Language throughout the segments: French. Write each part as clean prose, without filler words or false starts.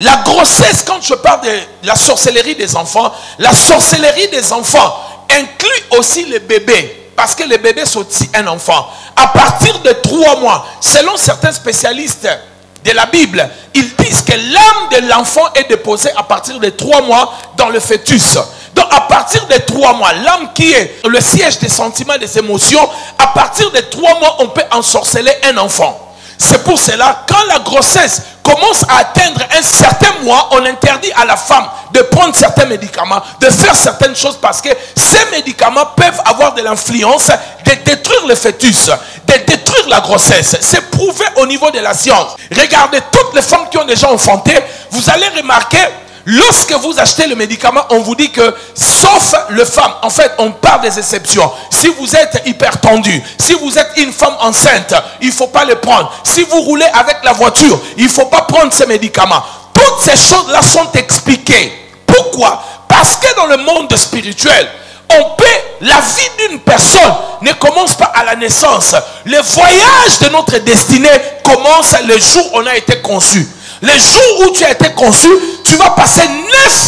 La grossesse, quand je parle de la sorcellerie des enfants, la sorcellerie des enfants inclut aussi les bébés. Parce que les bébés sont aussi un enfant. À partir de 3 mois, selon certains spécialistes de la Bible, ils disent que l'âme de l'enfant est déposée à partir de 3 mois dans le fœtus. Donc à partir de 3 mois, l'âme qui est le siège des sentiments, des émotions, à partir de 3 mois, on peut ensorceler un enfant. C'est pour cela, quand la grossesse commence à atteindre un certain mois, on interdit à la femme de prendre certains médicaments, de faire certaines choses, parce que ces médicaments peuvent avoir de l'influence de détruire le fœtus, de détruire la grossesse. C'est prouvé au niveau de la science. Regardez, toutes les femmes qui ont déjà enfanté, vous allez remarquer, lorsque vous achetez le médicament, on vous dit que, sauf les femmes, en fait, on parle des exceptions. Si vous êtes hyper tendu, si vous êtes une femme enceinte, il ne faut pas le prendre. Si vous roulez avec la voiture, il ne faut pas prendre ces médicaments. Toutes ces choses-là sont expliquées. Pourquoi? Parce que dans le monde spirituel, la vie d'une personne ne commence pas à la naissance. Le voyage de notre destinée commence le jour où on a été conçu. Le jour où tu as été conçu, tu vas passer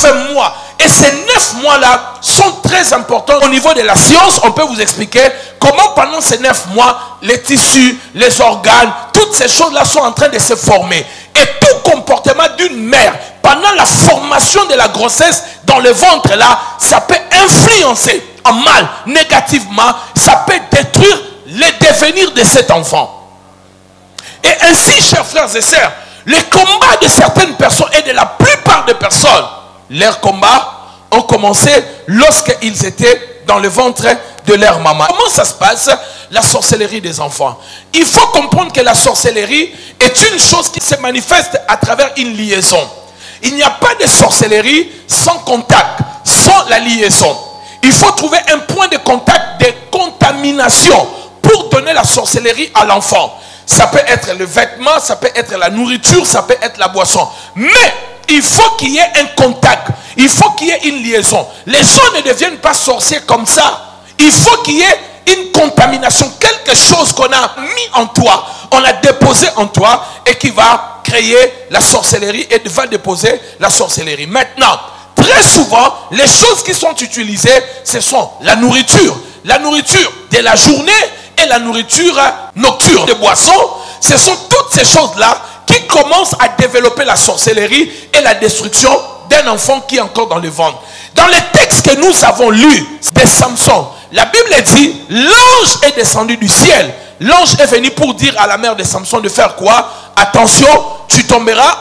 9 mois. Et ces 9 mois-là sont très importants. Au niveau de la science, on peut vous expliquer comment pendant ces 9 mois, les tissus, les organes, toutes ces choses-là sont en train de se former. Et tout comportement d'une mère, pendant la formation de la grossesse dans le ventre-là, ça peut influencer en mal, négativement, ça peut détruire le devenir de cet enfant. Et ainsi, chers frères et sœurs, les combats de certaines personnes et de la plupart des personnes, leurs combats ont commencé lorsqu'ils étaient dans le ventre de leur maman. Comment ça se passe, la sorcellerie des enfants? Il faut comprendre que la sorcellerie est une chose qui se manifeste à travers une liaison. Il n'y a pas de sorcellerie sans contact, sans la liaison. Il faut trouver un point de contact, de contamination pour donner la sorcellerie à l'enfant. Ça peut être le vêtement, ça peut être la nourriture, ça peut être la boisson. Mais il faut qu'il y ait un contact. Il faut qu'il y ait une liaison. Les gens ne deviennent pas sorciers comme ça. Il faut qu'il y ait une contamination. Quelque chose qu'on a mis en toi, on a déposé en toi et qui va créer la sorcellerie et va déposer la sorcellerie. Maintenant, très souvent, les choses qui sont utilisées, ce sont la nourriture de la journée et la nourriture nocturne, des boissons. Ce sont toutes ces choses-là qui commencent à développer la sorcellerie et la destruction d'un enfant qui est encore dans le ventre. Dans les textes que nous avons lus de Samson, la Bible dit, l'ange est descendu du ciel. L'ange est venu pour dire à la mère de Samson de faire quoi? Attention, tu tomberas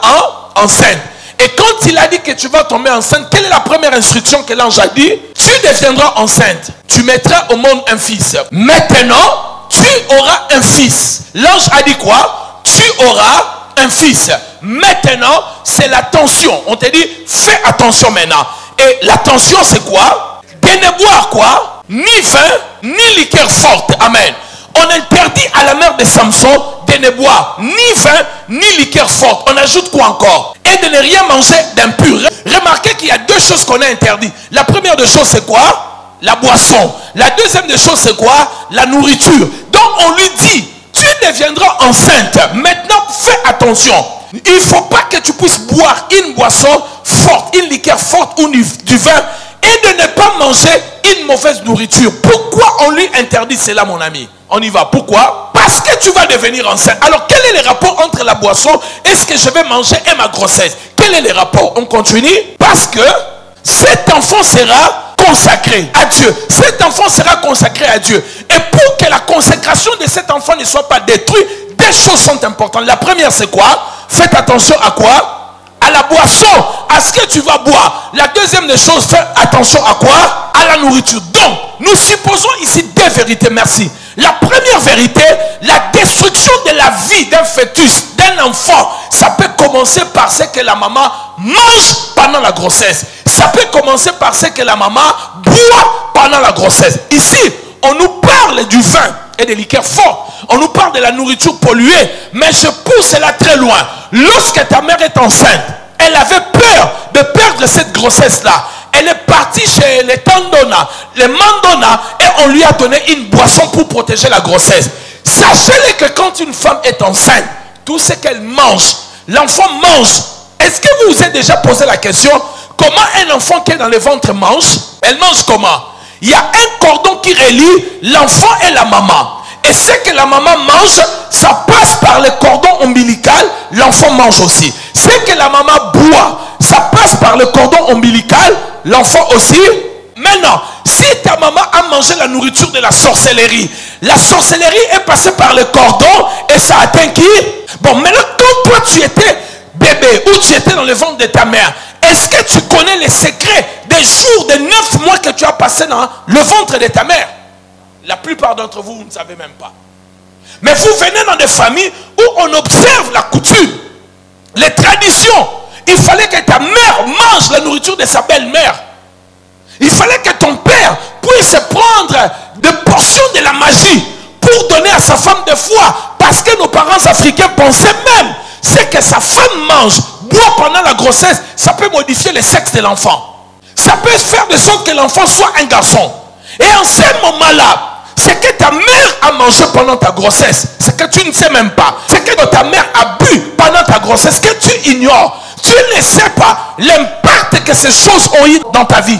enceinte. Et quand il a dit que tu vas tomber enceinte, quelle est la première instruction que l'ange a dit? Tu deviendras enceinte. Tu mettras au monde un fils. Maintenant, tu auras un fils. L'ange a dit quoi? Tu auras un fils. Maintenant, c'est l'attention. On te dit, fais attention maintenant. Et l'attention, c'est quoi? De ne boire quoi? Ni vin, ni liqueur forte. Amen. On interdit à la mère de Samson de ne boire ni vin, ni liqueur forte. On ajoute quoi encore? Et de ne rien manger d'impur. Remarquez qu'il y a 2 choses qu'on a interdites. La première des choses, c'est quoi? La boisson. La deuxième des choses, c'est quoi? La nourriture. Donc on lui dit, tu deviendras enceinte. Maintenant, fais attention. Il ne faut pas que tu puisses boire une boisson forte, une liqueur forte ou du vin, et de ne pas manger une mauvaise nourriture. Pourquoi on lui interdit cela, mon ami? On y va. Pourquoi? Parce que tu vas devenir enceinte. Alors, quel est le rapport entre la boisson et ce que je vais manger et ma grossesse? Quel est le rapport? On continue. Parce que cet enfant sera consacré à Dieu. Cet enfant sera consacré à Dieu. Et pour que la consécration de cet enfant ne soit pas détruite, 2 choses sont importantes. La première, c'est quoi? Faites attention à quoi? À la boisson, à ce que tu vas boire. La deuxième des choses, fais attention à quoi? À la nourriture. Donc, nous supposons ici 2 vérités. Merci. La première vérité, la destruction de la vie d'un fœtus, d'un enfant, ça peut commencer par ce que la maman mange pendant la grossesse. Ça peut commencer par ce que la maman boit pendant la grossesse. Ici, on nous parle du vin et des liqueurs fortes. On nous parle de la nourriture polluée. Mais je pousse cela très loin. Lorsque ta mère est enceinte, elle avait peur de perdre cette grossesse-là. Elle est partie chez les Tandona, les Mandona, et on lui a donné une boisson pour protéger la grossesse. Sachez-le que quand une femme est enceinte, tout ce qu'elle mange, l'enfant mange. Et Est-ce que vous vous êtes déjà posé la question, comment un enfant qui est dans le ventre mange? Elle mange comment? Il y a un cordon qui relie l'enfant et la maman. Et ce que la maman mange, ça passe par le cordon ombilical, l'enfant mange aussi. Ce que la maman boit, ça passe par le cordon ombilical, l'enfant aussi. Maintenant, si ta maman a mangé la nourriture de la sorcellerie est passée par le cordon et ça atteint qui? Bon, maintenant, quand toi tu étais bébé ou tu étais dans le ventre de ta mère, est-ce que tu connais les secrets des jours, des 9 mois que tu as passé dans le ventre de ta mère? La plupart d'entre vous, vous ne savez même pas. Mais vous venez dans des familles où on observe la coutume, les traditions. Il fallait que ta mère mange la nourriture de sa belle-mère. Il fallait que ton père puisse prendre des portions de la magie pour donner à sa femme de foi. Parce que nos parents africains pensaient même ce que sa femme mange, boit pendant la grossesse, ça peut modifier le sexe de l'enfant. Ça peut faire de sorte que l'enfant soit un garçon. Et en ce moment-là, ce que ta mère a mangé pendant ta grossesse, ce que tu ne sais même pas, ce que ta mère a bu pendant ta grossesse, que tu ignores, tu ne sais pas l'impact que ces choses ont eu dans ta vie.